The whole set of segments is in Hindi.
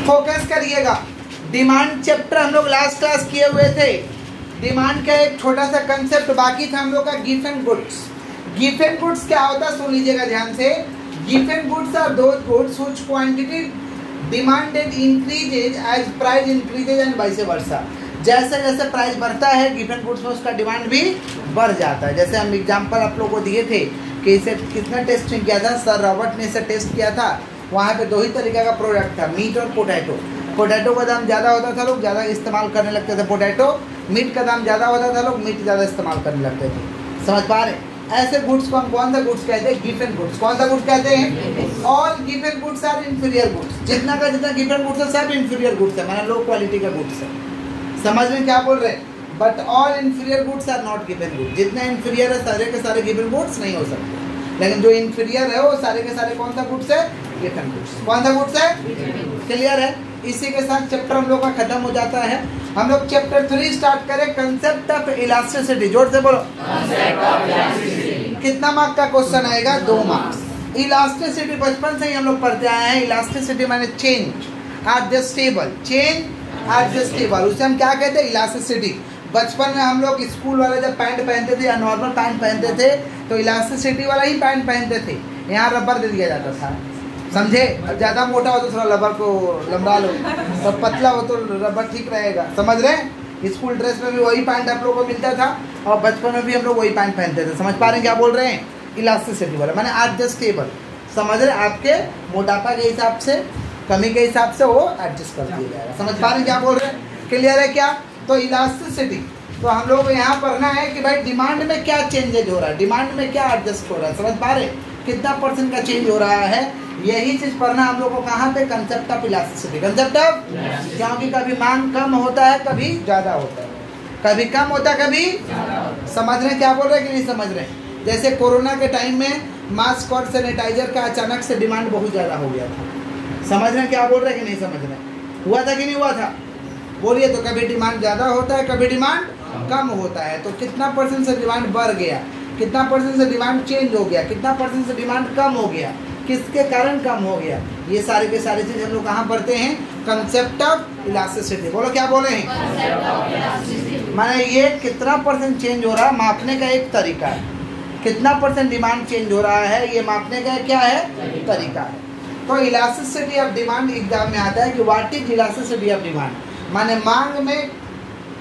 फोकस करिएगा। डिमांड चैप्टर हम लोग लास्ट क्लास किए हुए थे। डिमांड का एक छोटा सा कंसेप्ट बाकी था हम लोग का, गिवन गुड्स। गिवन गुड्स क्या होता है सुन लीजिएगा ध्यान से। गिवन goods are those goods which quantity demanded increases as price increases and vice versa. जैसे जैसे प्राइस बढ़ता है गिवन गुड्स में उसका डिमांड भी बढ़ जाता है। जैसे हम एग्जांपल आप लोगों को दिए थे कि इसे कितना टेस्टिंग किया था, सर रॉबर्ट ने इसे टेस्ट किया था। वहाँ पे 2 ही तरीके का प्रोडक्ट था, मीट और पोटैटो। पोटैटो का दाम ज़्यादा होता था, लोग ज़्यादा इस्तेमाल करने लगते थे पोटैटो। मीट का दाम ज़्यादा होता था, लोग मीट ज़्यादा इस्तेमाल करने लगते थे। समझ पा रहे? ऐसे गुड्स को हम कौन सा गुड्स कहते हैं? गिवन गुड्स। कौन सा गुड्स कहते हैं? ऑल गिवन गुड्स आर इंफीरियर गुड्स। जितना का जितना गिवन गुड्स है सब इंफीरियर गुड्स है, माना लो क्वालिटी का गुड्स है। समझ में क्या बोल रहे हैं? But all inferior goods are not गिवन गुड्स। जितना इंफीरियर है सारे के सारे गिवन गुड्स नहीं हो सकते, लेकिन जो इंफीरियर है वो सारे के सारे कौन सा गुड्स है? Given goods. कौन सा गुड्स है? क्लियर है? इसी के साथ चैप्टर हम लोग का खत्म हो जाता है। हम लोग चैप्टर 3 स्टार्ट करें, कंसेप्ट ऑफ इलास्टिसिटी। जोर से बोलो। कितना मार्क का क्वेश्चन आएगा? 2 मार्क्स। इलास्टिसिटी बचपन से ही हम लोग पढ़ते आए हैं। इलास्टिसिटी माने चेंज, एडजस्टेबल। चेंज एडजस्टेबल, उसे हम क्या कहते हैं? इलास्टिसिटी। बचपन में हम लोग स्कूल वाले जब पैंट पहनते थे या नॉर्मल पैंट पहनते थे तो इलास्टिसिटी वाला ही पैंट पहनते थे। यहाँ रबर दे दिया जाता था, समझे? ज़्यादा मोटा हो तो थोड़ा रबर को लंबा लो, तो पतला हो तो रबर ठीक रहेगा। समझ रहे हैं? स्कूल ड्रेस में भी वही पैंट आप लोगों को मिलता था और बचपन में भी हम लोग वही पैंट पहनते थे। समझ पा रहे हैं क्या बोल रहे हैं? इलास्टिसिटी वाला माने एडजस्टेबल। समझ रहे? आपके मोटापा के हिसाब से, कमी के हिसाब से वो एडजस्ट कर दिया जाएगा। समझ पा रहे हैं क्या बोल रहे हैं? क्लियर है क्या? तो इलास्टिसिटी, तो हम लोग को यहाँ पढ़ना है कि भाई डिमांड में क्या चेंजेज हो रहा है, डिमांड में क्या एडजस्ट हो रहा है। समझ पा रहे? कितना % का चेंज हो रहा है, यही चीज पढ़ना हम लोग को कहाँ पे? Concept of elasticity. Concept of, क्योंकि कभी मांग कम होता है, कभी ज्यादा होता है, कभी कम होता है, कभी। समझ रहे हैं क्या बोल रहे हैं कि नहीं समझ रहे? जैसे कोरोना के टाइम में मास्क और सैनिटाइजर का अचानक से डिमांड बहुत ज्यादा हो गया था। समझ रहे हैं क्या बोल रहे हैं कि नहीं समझ रहे? हुआ था कि नहीं हुआ था? बोलिए। तो कभी डिमांड ज़्यादा होता है, कभी डिमांड कम होता है। तो कितना % से डिमांड बढ़ गया, कितना % से डिमांड चेंज हो गया, कितना % से डिमांड कम हो गया, किसके कारण कम हो गया, ये सारे के सारे चीज़ हम लोग कहाँ पढ़ते हैं? Concept of elasticity. बोलो क्या बोले हैं? माने ये कितना % चेंज हो रहा है मापने का एक तरीका है। कितना % डिमांड चेंज हो रहा है ये मापने का क्या है? तरीका है। तो इलास्टिसिटी ऑफ डिमांड एग्जाम में आता है कि what is elasticity of demand. माने मांग में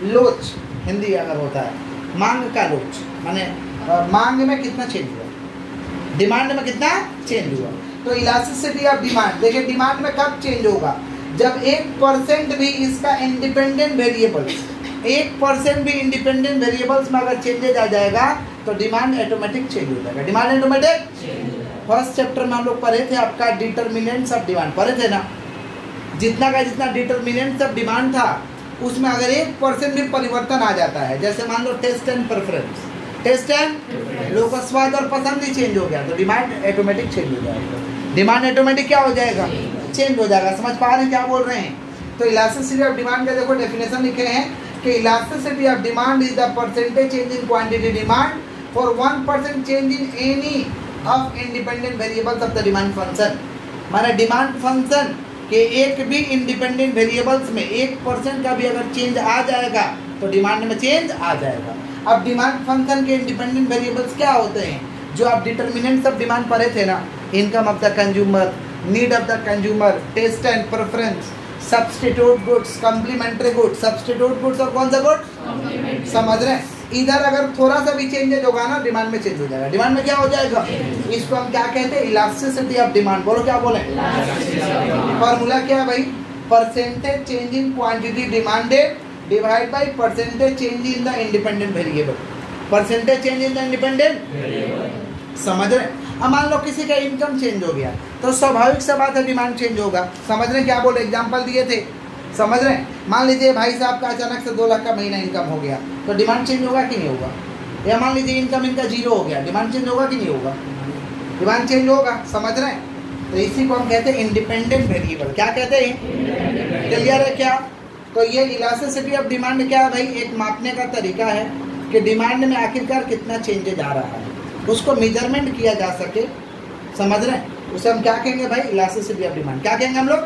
लोच, हिंदी अगर होता है मांग का लोच, माने मांग में कितना चेंज हुआ, डिमांड में कितना चेंज हुआ। तो इलास्टिसिटी ऑफ डिमांड, देखिए डिमांड में कब चेंज होगा? जब 1% भी इसका इंडिपेंडेंट वेरिएबल्स, 1% भी इंडिपेंडेंट वेरिएबल्स में अगर चेंजेज आ जाएगा तो डिमांड ऑटोमेटिक चेंज हो जाएगा। Demand automatic. फर्स्ट चैप्टर में हम लोग पढ़े थे आपका डिटर्मिनेंट्स ऑफ डिमांड, पढ़े थे ना? जितना का जितना डिटर्मिनेंट्स ऑफ डिमांड था उसमें अगर 1% भी परिवर्तन आ जाता है, जैसे मान लो test and preference, test and लोगों का स्वाद और पसंद ही चेंज हो गया तो डिमांड ऑटोमेटिक चेंज हो जाएगा। डिमांड ऑटोमेटिक क्या हो जाएगा? चेंज हो जाएगा। समझ पा रहे हैं क्या बोल रहे हैं? तो इलास्टिसिटी ऑफ डिमांड का देखो डेफिनेशन लिखे हैं कि elasticity of demand is the percentage change in quantity demand for 1% change in any of independent variables of the demand function. माने डिमांड फंक्शन के एक भी इंडिपेंडेंट वेरिएबल्स में 1% का भी अगर चेंज आ जाएगा तो डिमांड में चेंज आ जाएगा। अब डिमांड फंक्शन के इंडिपेंडेंट वेरिएबल्स क्या होते हैं? जो आप डिटर्मिनेंट्स ऑफ डिमांड पढ़े थे ना, income of the consumer, need of the consumer, taste and preference, substitute goods, complementary goods. Substitute goods और कौन सा गुड्स? समझ रहे हैं? इधर अगर थोड़ा सा भी चेंजेज होगा ना डिमांड में चेंज हो जाएगा। डिमांड में क्या हो जाएगा? इसको हम क्या कहते हैं? Elasticity of demand. बोलो क्या बोले? फॉर्मूला क्या है भाई? Percentage change in quantity demanded divide by percentage change in the independent variable. Percentage change in the independent. समझ रहे? अब मान लो किसी का इनकम चेंज हो गया तो स्वाभाविक सा बात है डिमांड चेंज होगा। समझ रहे क्या बोले? एग्जाम्पल दिए थे, समझ रहे हैं? मान लीजिए भाई साहब का अचानक से 2 लाख का महीना इनकम हो गया तो डिमांड चेंज होगा कि नहीं होगा? या मान लीजिए इनकम इनका 0 हो गया, डिमांड चेंज होगा कि नहीं होगा? डिमांड चेंज होगा। समझ रहे हैं? तो इसी को हम कहते हैं इंडिपेंडेंट वेरिएबल। क्या कहते हैं? क्लियर है क्या? तो ये इलास्टिसिटी ऑफ डिमांड क्या है भाई? एक मापने का तरीका है कि डिमांड में आखिरकार कितना चेंजेज आ रहा है, उसको मेजरमेंट किया जा सके। समझ रहे हैं? उसे हम क्या कहेंगे भाई? Elasticity of demand. क्या कहेंगे हम लोग?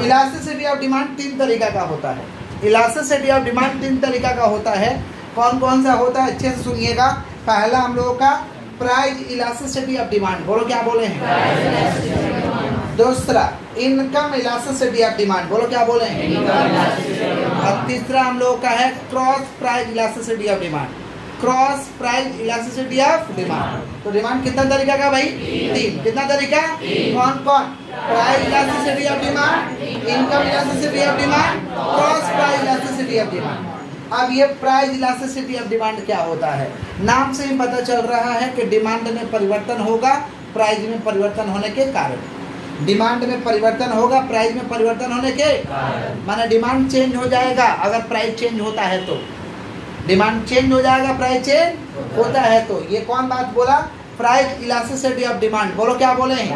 इलास्टिसिटी ऑफ डिमांड 3 तरीका का होता है। इलास्टिसिटी ऑफ डिमांड 3 तरीका का होता है। कौन कौन सा होता है? अच्छे से सुनिएगा। पहला हम लोगों का प्राइस इलास्टिसिटी ऑफ डिमांड, बोलो क्या बोले हैं? दूसरा इनकम इलास्टिसिटी ऑफ डिमांड, बोलो क्या बोले हैं? और तीसरा हम लोगों का है cross price elasticity of demand. Cross price elasticity of demand. तो डिमांड कितना तरीका का भाई? 3। कितना तरीका? कौन कौन? Price elasticity of demand, income elasticity of demand, cross price elasticity of demand. अब ये प्राइस इलास्टिसिटी ऑफ डिमांड क्या होता है? नाम से ही पता चल रहा है कि डिमांड में परिवर्तन होगा प्राइस में परिवर्तन होने के कारण। डिमांड में परिवर्तन होगा प्राइस में परिवर्तन होने के माने डिमांड चेंज हो जाएगा अगर प्राइस चेंज होता है तो। डिमांड चेंज हो जाएगा प्राइस चेंज होता है तो। ये कौन बात बोला? Price elasticity of demand. बोलो क्या बोले हैं?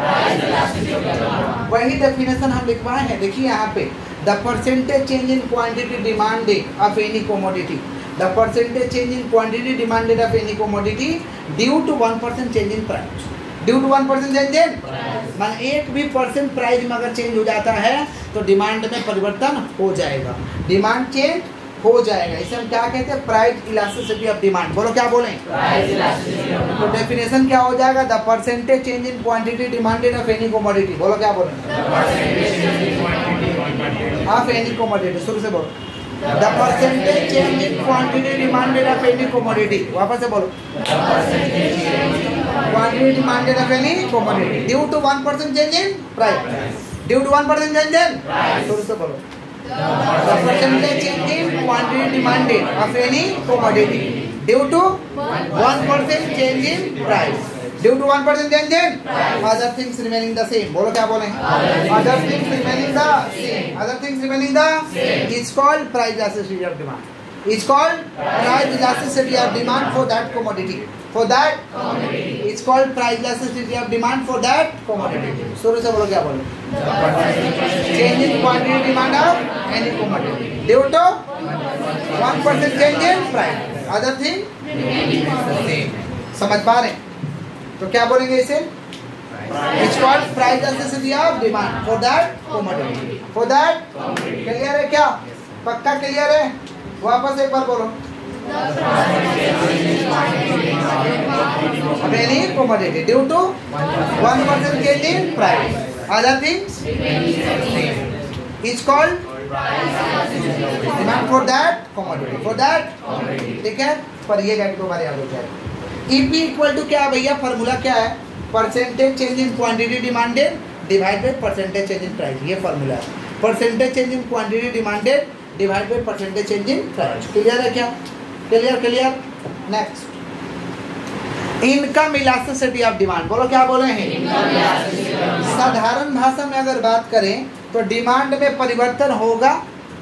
वही डेफिनेशन हम लिखवाए हैं। देखिए यहाँ पे the percentage change in quantity demanded of any commodity, the percentage change in quantity demanded of any commodity due to 1% change in price. Due to 1% change in मान 1 भी % प्राइस में अगर चेंज हो जाता है तो डिमांड में परिवर्तन हो जाएगा, डिमांड चेंज हो जाएगा। इसे हम क्या कहते हैं? Price elasticity of demand. बोलो क्या बोलें? तो डेफिनेशन क्या हो जाएगा? The percentage change in quantity demanded of any commodity. बोलो क्या बोलें? Of any commodity. शुरू से बोलो। The percentage change in quantity demanded of any commodity. वापस से बोलो। Quantity demanded of any commodity due to 1% change in price. Due to 1% change in शुरू से बोलो। The percentage change in quantity demanded of any commodity due to 1% change in price. Due to 1% change in other things remaining the same. बोलो क्या बोले? Other things remaining the same. Other things remaining the same is called price elasticity of demand. Is called price elasticity of demand for that commodity. For that commodity. It's called price elasticity of demand for that commodity. शुरू से बोलो क्या बोले? Change in quantity demand of any commodity due to 1% change in price. Other thing समझ पा रहे? तो क्या बोलेंगे इसे? It's called price elasticity of demand for that commodity. For that clear है क्या? पक्का क्लियर है? वापस एक बार बोलो। of any commodity due to 1% change in price. Other things is called demand for that commodity. For that ठीक है? पर ये गाइड को बारे याद हो जाए। EP इक्वल टू क्या है भैया? फार्मूला क्या है? Percentage change in quantity demanded divide by percentage change in price. ये फार्मूला है। Percentage change in quantity demanded divide by percentage change in price. Clear है क्या? Clear clear. Next income elasticity of demand. बोलो क्या बोले हैं? साधारण भाषा में अगर बात करें तो डिमांड में परिवर्तन होगा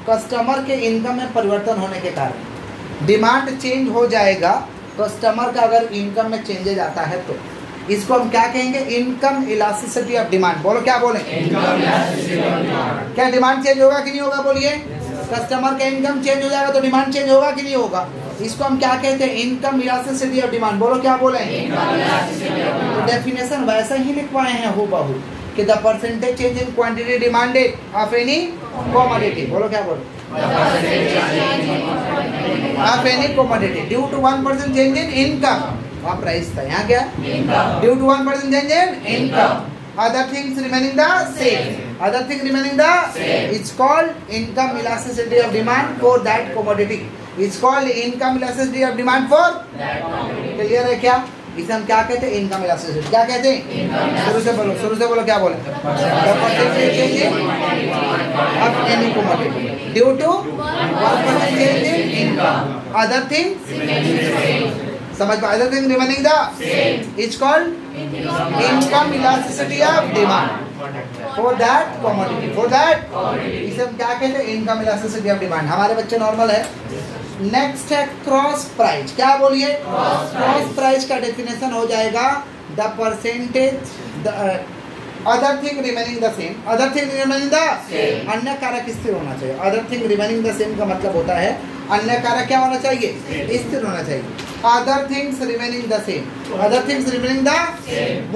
कस्टमर के इनकम में परिवर्तन होने के कारण। डिमांड चेंज हो जाएगा कस्टमर का अगर इनकम में चेंजेज आता है तो। इसको हम क्या कहेंगे? Income elasticity of demand. बोलो क्या बोले? क्या डिमांड चेंज होगा कि नहीं होगा? बोलिए। कस्टमर का इनकम चेंज हो जाएगा तो डिमांड चेंज होगा कि नहीं होगा? इसको हम क्या कहते हैं? Income elasticity of demand. बोलो क्या बोले? तो डेफिनेशन वैसा ही लिखवाए हैं हूबहू कि the percentage change in quantity demanded of any commodity. बोलो क्या बोलो? Of any commodity due to 1% change in income. वहाँ प्राइस था, यहाँ क्या? Due to 1% change in income. Other things remaining the same. Other things remaining the same. It's called income elasticity of demand for that commodity. It's called income elasticity of demand for that commodity. Clear है क्या? इसे हम क्या कहते हैं? Income elasticity. क्या कहते हैं? शुरू से बोलो। शुरू से बोलो क्या बोले? The percentage change in of any commodity due to 1% change in income. Other things समझ पाए? Other things remaining the same. It's called income elasticity of demand for that commodity. For that इसे हम क्या कहते हैं? Income elasticity of demand. हमारे बच्चे नॉर्मल है। नेक्स्ट है क्रॉस प्राइस। क्या बोलिए? क्रॉस प्राइस का डेफिनेशन हो जाएगा the percentage other thing remaining the same, other thing remaining the अन्य कारक स्थिर होना चाहिए। Other thing remaining the same का मतलब होता है अन्य कारक क्या होना चाहिए, स्थिर होना चाहिए। Other things remaining the same, other things remaining the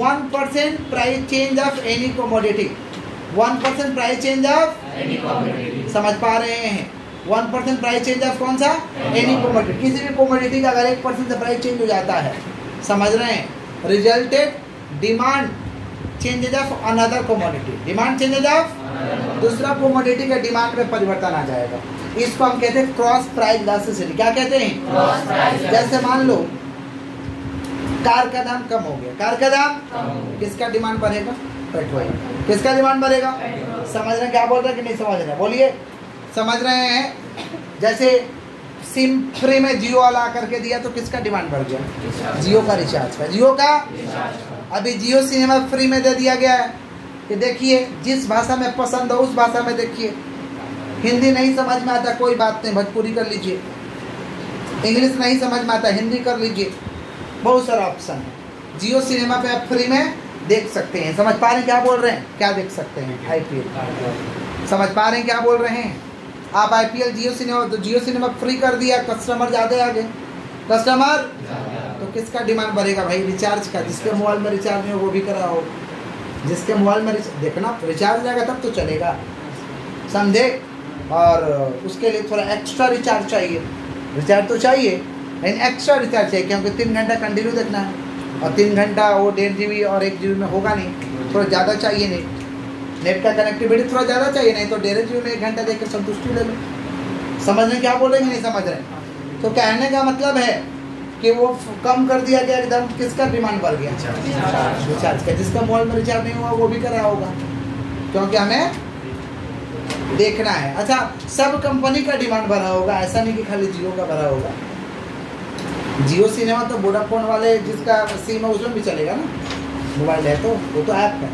1% price change of any commodity, 1% price change of any commodity, समझ पा रहे हैं? 1% प्राइस चेंज ऑफ कौन सा, एनी कमोडिटी, किसी भी कमोडिटी का अगर 1% से प्राइस चेंज हो जाता है, समझ रहे हैं, resulted demand changes of another commodity, demand changes of दूसरा कमोडिटी का डिमांड में परिवर्तन आ जाएगा। इसको हम कहते हैं क्रॉस प्राइस इलास्टिसिटी। क्या कहते हैं? जैसे मान लो कार का दाम कम हो गया, कार का दाम किसका डिमांड बढ़ेगा, पेट्रोल, किसका डिमांड बढ़ेगा? समझ रहे हैं क्या बोल रहे हैं कि नहीं समझ रहे हैं? बोलिए, समझ रहे हैं? जैसे सिम फ्री में जियो वाला आकर के दिया तो किसका डिमांड बढ़ गया, जियो का रिचार्ज का, जियो का। अभी जियो सिनेमा फ्री में दे दिया गया है कि देखिए जिस भाषा में पसंद हो उस भाषा में देखिए, हिंदी नहीं समझ में आता कोई बात नहीं, भोजपुरी कर लीजिए, इंग्लिश नहीं समझ में आता हिंदी कर लीजिए, बहुत सारा ऑप्शन है। जियो सिनेमा पे आप फ्री में देख सकते हैं। समझ पा रहे हैं क्या बोल रहे हैं? क्या देख सकते हैं? IPL। समझ पा रहे हैं क्या बोल रहे हैं? आप IPL जियो सिनेमा, तो जियो सिनेमा फ्री कर दिया, कस्टमर ज़्यादा आ गए, कस्टमर तो किसका डिमांड बढ़ेगा भाई, रिचार्ज का। जिसके मोबाइल में रिचार्ज नहीं हो वो भी करा हो, जिसके मोबाइल में देखना रिचार्ज रहेगा तब तो चलेगा, समझे? और उसके लिए थोड़ा एक्स्ट्रा रिचार्ज चाहिए, रिचार्ज तो चाहिए लेकिन एक्स्ट्रा रिचार्ज चाहिए, क्योंकि 3 घंटा कंटिन्यू देखना है और 3 घंटा वो 1.5 GB और 1 GB में होगा नहीं, थोड़ा ज़्यादा चाहिए। नेट का कनेक्टिविटी थोड़ा ज़्यादा चाहिए, नहीं तो 1.5 GB में 1 घंटा देख कर संतुष्टि ले लो। समझ रहे क्या बोल रहे हैं, नहीं समझ रहे? तो कहने का मतलब है कि वो कम कर दिया गया, एकदम किसका डिमांड बढ़ गया, रिचार्ज का। जिसका मोबाइल में रिचार्ज नहीं हुआ वो भी कर रहा होगा, क्योंकि हमें देखना है। अच्छा, सब कंपनी का डिमांड बढ़ा होगा, ऐसा नहीं कि खाली जियो का बढ़ा होगा। जियो सिनेमा तो वोडाफोन वाले जिसका सिम है उसमें भी चलेगा ना, मोबाइल है तो वो तो ऐप है,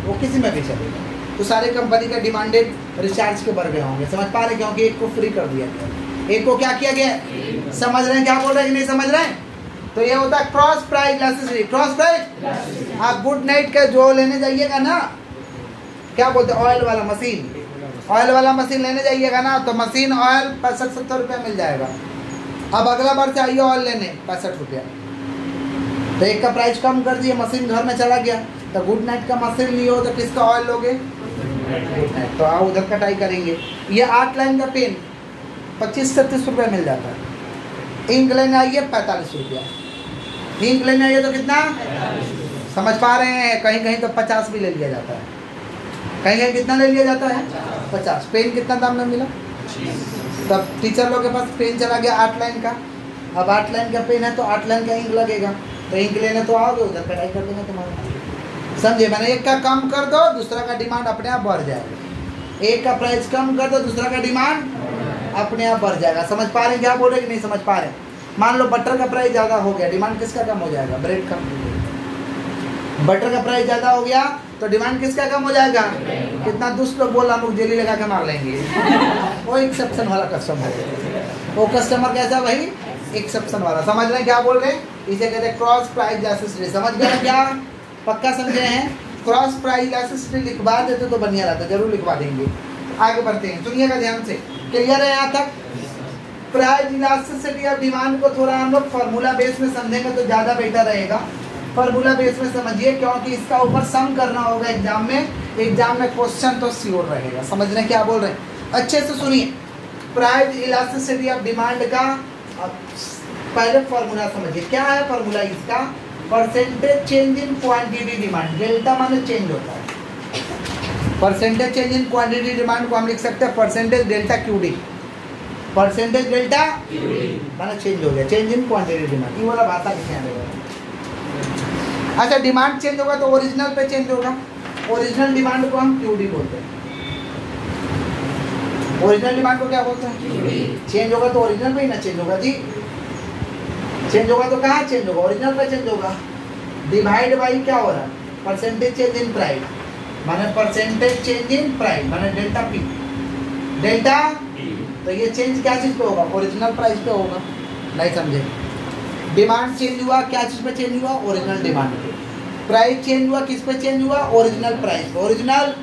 वो किसी में भी चलेगा। तो सारे कंपनी का डिमांडेड रिचार्ज के बढ़ गए होंगे, समझ पा रहे? क्योंकि एक को फ्री कर दिया गया, एक को क्या किया गया, समझ रहे हैं क्या बोल रहे हैं कि नहीं समझ रहे हैं? तो ये होता है cross price elasticity. Cross price, आप गुड नाइट का जो लेने जाइएगा ना, क्या बोलते हैं, ऑयल वाला मशीन, ऑयल वाला मशीन लेने जाइएगा ना, तो मशीन ऑयल 65-70 रुपया मिल जाएगा। अब अगला बार से आइए ऑयल लेने 65 रुपया, तो एक का प्राइस कम कर दिए, मशीन घर में चला गया। तो गुड नाइट का मशीन लिए हो तो किसका ऑयल लोगे, तो आप उधर कटाई करेंगे। ये 8 लाइन का पेन 25-37 रुपया मिल जाता है। इंक लेने आइए 45 रुपया, इंक लेने आइए तो कितना, समझ पा रहे हैं? कहीं कहीं तो 50 भी ले लिया जाता है, कहीं कहीं कितना ले लिया जाता है, 50। पेन कितना दाम में मिला, तब टीचर लोग के पास पेन चला गया 8 लाइन का। अब 8 लाइन का पेन है तो 8 लाइन का इंक लगेगा, तो इंक लेने तो आओगे, उधर कटाई कर देंगे तुम्हारा। समझे? मैंने एक का कम कर दो, दूसरा का डिमांड अपने आप बढ़ जाएगा। एक का प्राइस कम कर दो, दूसरा का डिमांड अपने आप बढ़ जाएगा। समझ पा रहे हैं क्या बोल रहे कि नहीं समझ पा रहे? मान लो बटर का प्राइस ज़्यादा हो गया, डिमांड किसका कम हो जाएगा, ब्रेड का। बटर का प्राइस ज़्यादा हो गया तो डिमांड किसका कम हो जाएगा। कितना दुष्ट लोग बोल, हम लोग जेली लगा के मार लेंगे। वो एक्सेप्शन वाला कस्टमर है, वो कस्टमर कैसा भाई, एक्सेप्शन वाला। समझ रहे हैं क्या बोल रहे हैं? इसे कहते हैं क्रॉस प्राइस इलास्टिसिटी। समझ गए क्या? पक्का समझे हैं? क्रॉस प्राइस इलास्टिसिटी लिखवा देते तो बढ़िया रहता, जरूर लिखवा देंगे। आगे बढ़ते हैं, सुनिएगा ध्यान से। क्लियर है यहाँ तक? प्राइस इलास्टिसिटी और डिमांड को थोड़ा हम लोग फार्मूला बेस में समझेंगे तो ज़्यादा बेटर रहेगा। फार्मूला बेस में समझिए, क्योंकि इसका ऊपर सम करना होगा एग्जाम में। एग्जाम में क्वेश्चन तो श्योर रहेगा। समझ रहे हैं क्या बोल रहे हैं? अच्छे से सुनिए। प्राइस इलास्टिसिटी ऑफ डिमांड का पहले फार्मूला समझिए। क्या है फार्मूला इसका? Percentage change in quantity demand. Delta माने चेंज होता है। Percentage change in quantity demand को हम लिख सकते हैं percentage delta QD। Percentage delta माने चेंज हो गया, चेंज इन क्वांटिटी डिमांड। ये वाला भाषा लिखना रहेगा। अच्छा, डिमांड चेंज होगा तो ओरिजिनल पे चेंज होगा। ओरिजिनल डिमांड को हम QD बोलते हैं। ओरिजिनल डिमांड को क्या बोलते हैं? चेंज होगा तो ओरिजिनल पे ही ना चेंज होगा जी। चेंज होगा तो कहाँ चेंज होगा? ओरिजिनल पे चेंज होगा। डिवाइड बाई क्या हो रहा है? परसेंटेज चेंज इन प्राइस माने परसेंटेज चेंज इन प्राइस माने डेल्टा P। डेल्टा तो ये चेंज क्या चीज़ पे होगा? ओरिजिनल प्राइस पे होगा। नहीं समझे? डिमांड चेंज हुआ, क्या चीज़ पे चेंज हुआ? ओरिजिनल डिमांड पे। प्राइस चेंज हुआ, किस पे चेंज हुआ? Original price. ओरिजिनल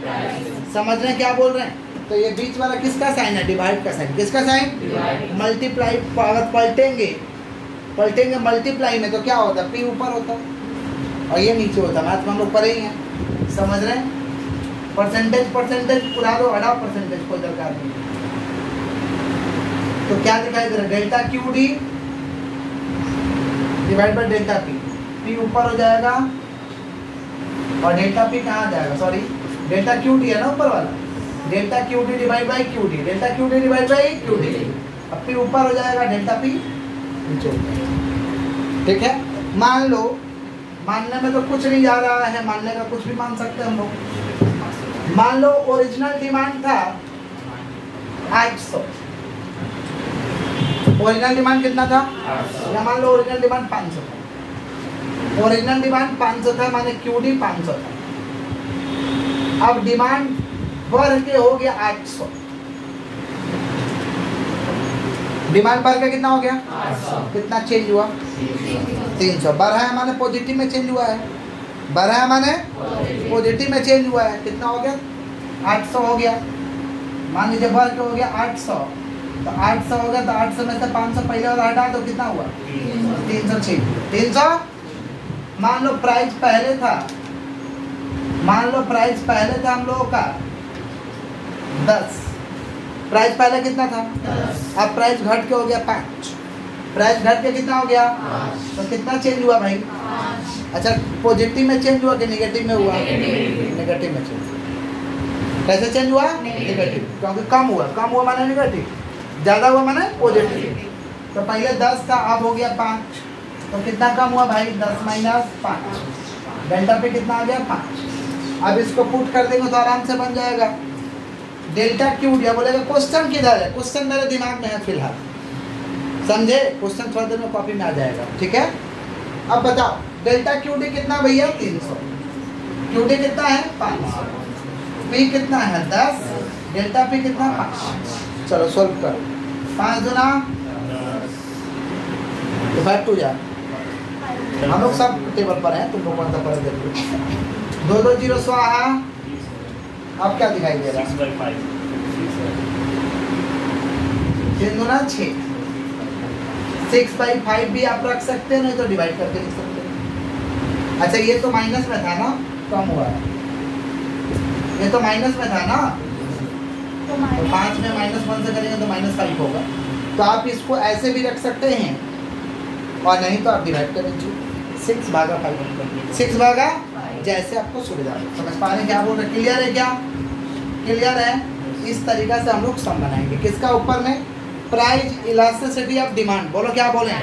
समझ रहे हैं क्या बोल रहे हैं? तो ये बीच वाला किसका साइन है? डिवाइड का साइन। किसका साइन? मल्टीप्लाई। अगर पलटेंगे मल्टीप्लाई में तो क्या होता है? पी ऊपर होता और ये नीचे होता। मैथ में हम लोग पढ़े ही हैं, समझ रहे हैं? परसेंटेज पुरा दो, हटाओ परसेंटेज, कोई दरकार नहीं। तो क्या दिखाई दे रहा है? Delta Q D divide by delta P. P ऊपर हो जाएगा और डेल्टा पी कहाँ जाएगा? सॉरी, डेल्टा क्यू डी है ना ऊपर वाला। Delta Q D divide by Q D. Delta Q D divide by Q D. अब पी ऊपर हो जाएगा, डेल्टा पी नीचे हो जाएगा। ठीक है? मान लो, मानने में तो कुछ नहीं जा रहा है, मानने का कुछ भी मान सकते हैं हम लोग। मान लो ओरिजिनल डिमांड था 800। ओरिजिनल डिमांड कितना था? या मान लो ओरिजिनल डिमांड 500 था। ओरिजिनल डिमांड 500 था, माने क्यूडी 500 था। अब डिमांड बढ़ के हो गया 800। डिमांड बढ़ के कितना हो गया? 800। कितना चेंज हुआ? 300। बढ़ा है माने पॉजिटिव में चेंज हुआ है। बढ़ा है माने पॉजिटिव में चेंज हुआ है। कितना हो गया? 800 हो गया। मान लीजिए बढ़ के हो गया 800, तो 800 हो गया, तो 800 में से 500 पहले वाला हटा तो कितना हुआ? 306। 300। मान लो प्राइस पहले था, मान लो प्राइस पहले था हम लोगों का 10। प्राइस पहले कितना था? 10। अब प्राइस घट के हो गया 5। प्राइस घट के कितना हो गया? 5। तो कितना चेंज हुआ भाई? 5। अच्छा, पॉजिटिव में चेंज हुआ कि नेगेटिव में हुआ? नेगेटिव में चेंज हुआ। कैसे चेंज हुआ? नेगेटिव, क्योंकि कम हुआ माने नेगेटिव, ज़्यादा हुआ माने पॉजिटिव। तो पहले 10 था, अब हो गया 5। तो कितना कम हुआ भाई? 10 माइनस 5। डेल्टा पे कितना आ गया? 5। अब इसको पुट कर देंगे तो आराम से बन जाएगा डेल्टा क्यू डी। बोलेगा क्वेश्चन किधर है? क्वेश्चन मेरे दिमाग में है फिलहाल, समझे? क्वेश्चन थोड़ी देर में कॉपी में आ जाएगा। ठीक है? अब बताओ डेल्टा क्यू डी कितना भैया? 300। क्यू डी कितना है? 500। पी कितना है? 10। डेल्टा पी कितना? 5। चलो सॉल्व करो। 5 दूना डिवाइड टू जा। हम लोग सब टेबल पर हैं, तुम लोग कौन सा पढ़े देखो। 2 2 0 स्वाहा। अब क्या दिखाई दे रहा है? 6/5। 3 दूना 6। 6/5 भी आप रख सकते हैं, नहीं तो डिवाइड करके लिख सकते हैं। अच्छा, ये तो माइनस में था ना, कम हुआ है। ये तो माइनस में था ना, तो 5 में -1 से करेंगे तो -5 होगा। तो आप इसको ऐसे भी रख सकते हैं, और नहीं तो आप डिवाइड कर दीजिए। 6/5। 6/5 जैसे आपको सुविधा हो। समझ पा रहे हैं क्या बोल रहे? क्लियर है क्या? क्लियर है? इस तरीका से हम लोग सम बनाएंगे। किसका ऊपर में? Price elasticity of demand. बोलो क्या बोलें?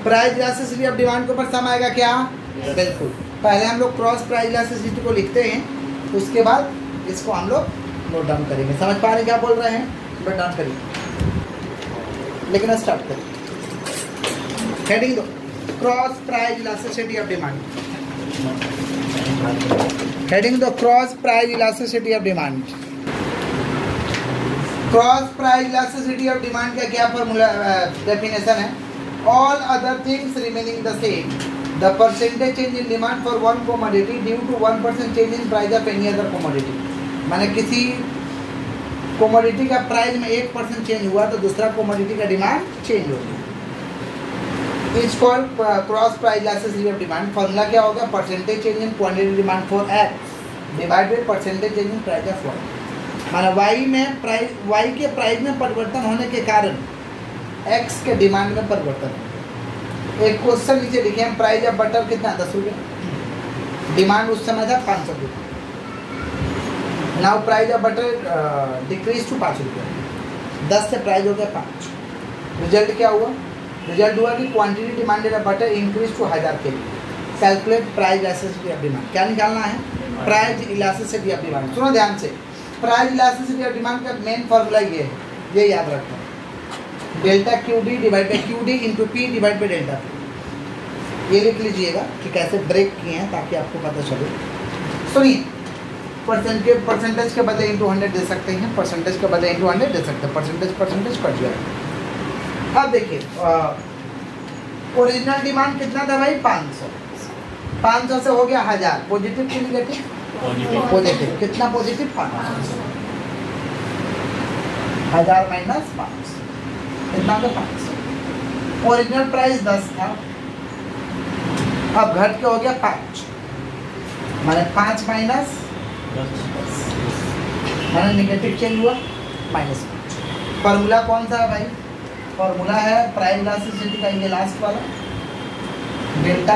प्राइस इलास्टिसिटी ऑफ डिमांड के ऊपर सम आएगा क्या? बिल्कुल। पहले हम लोग क्रॉस प्राइस इलास्टिसिटी को लिखते हैं, उसके बाद इसको हम लोग नोट डाउन करेंगे। समझ पा रहे हैं क्या बोल रहे हैं? नोट डाउन करिए, लेकिन स्टार्ट करिए। Heading two, cross price elasticity of demand. Heading two, cross price elasticity of demand. Cross price elasticity of demand का क्या फॉर्मूला डेफिनेशन है? All other things remaining the same, the percentage change in demand for one commodity due to 1% change in price of any other commodity. माने किसी कमोडिटी का प्राइस में 1% चेंज हुआ तो दूसरा कमोडिटी का डिमांड चेंज होगी। Is called cross price elasticity of demand. Formula क्या होगा? Percentage change in quantity demand for X divide by percentage change in price of Y. माना वाई में प्राइस, वाई के प्राइस में परिवर्तन होने के कारण एक्स के डिमांड में परिवर्तन। एक क्वेश्चन नीचे लिखे हैं, प्राइस ऑफ बटर कितना? 10 रुपये। डिमांड उस समय था 500 रुपये। Now price of butter decrease to 5 रुपये। 10 से प्राइस हो गया 5। रिजल्ट क्या हुआ? रिजल्ट हुआ कि quantity demanded of butter increase to 1000 kg। Calculate price elasticity of demand. क्या निकालना है? Price elasticity of demand. सुनो ध्यान से, प्राइस इलास्टिसिटी ऑफ डिमांड का मेन फॉर्मूला ये है, ये याद रखना। Delta Q D divide by Q D into P divide by delta P. ये लिख लीजिएगा कि कैसे ब्रेक किए हैं ताकि आपको पता चले। सुनिए, परसेंटेज के बदले इंटू 100 दे सकते हैं, परसेंटेज के बदले इंटू 100 दे सकते हैं, परसेंटेज कट जाएगा। अब देखिए, ओरिजिनल डिमांड कितना था भाई? 500। 500 से हो गया 1000, पॉजिटिव कि नेगेटिव? पॉजिटिव। कितना पॉजिटिव? 500। 1000 माइनस 500 कितना होगा? 500। ओरिजिनल प्राइस 10 था, अब घट के हो गया 5, माने 5 माइनस 10, माने नेगेटिव चेंज हुआ -5। फॉर्मूला कौन सा है भाई? फॉर्मूला है प्राइम इलास्टिसिटी का, ये लास्ट वाला, delta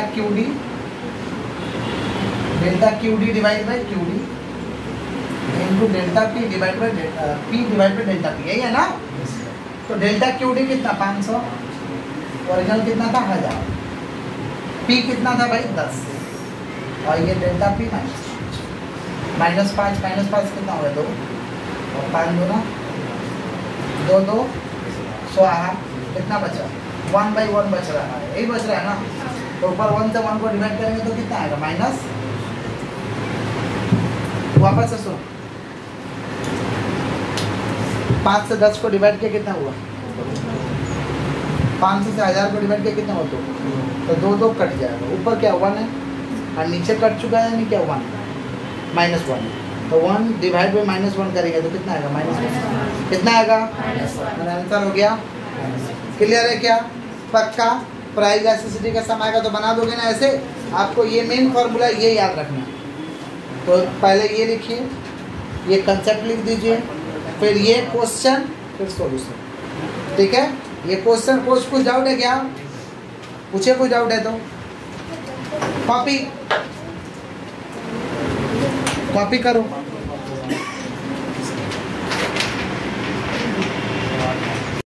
QD divide by QD into delta P divide by delta P, यही है ना? तो डेल्टा QD कितना? 500, ओरिजिनल कितना था? 1000, P कितना था भाई? 10, और ये डेल्टा P -5 कितना हो गया? 2, और 5 2 ना 2 2 स्वाहा, कितना बचा? 1/1 बच रहा है, यही बच रहा है ना? तो ऊपर 1 से 1 को डिवाइड करेंगे तो कितना आएगा? माइनस, वापस से सुनो, 5 से 10 को डिवाइड किया कितना हुआ? 500 से 1000 को डिवाइड किया कितना हुआ? 2, तो 2 2 कट जाएगा, ऊपर क्या 1 है और नीचे कट चुका है, नहीं क्या 1 -1, तो 1 डिवाइड बाई -1 करेंगे तो कितना आएगा? -1। कितना आएगा? मेरा आंसर हो गया। क्लियर है क्या? पक्का? प्राइस इलास्टिसिटी का सम आएगा तो बना दोगे ना ऐसे? आपको ये मेन फॉर्मूला ये याद रखना है। तो पहले ये लिखिए, ये कंसेप्ट लिख दीजिए, फिर ये क्वेश्चन, फिर सॉल्यूशन। ठीक है? ये क्वेश्चन कुछ डाउट है क्या? पूछे कुछ डाउट है तो कॉपी करो।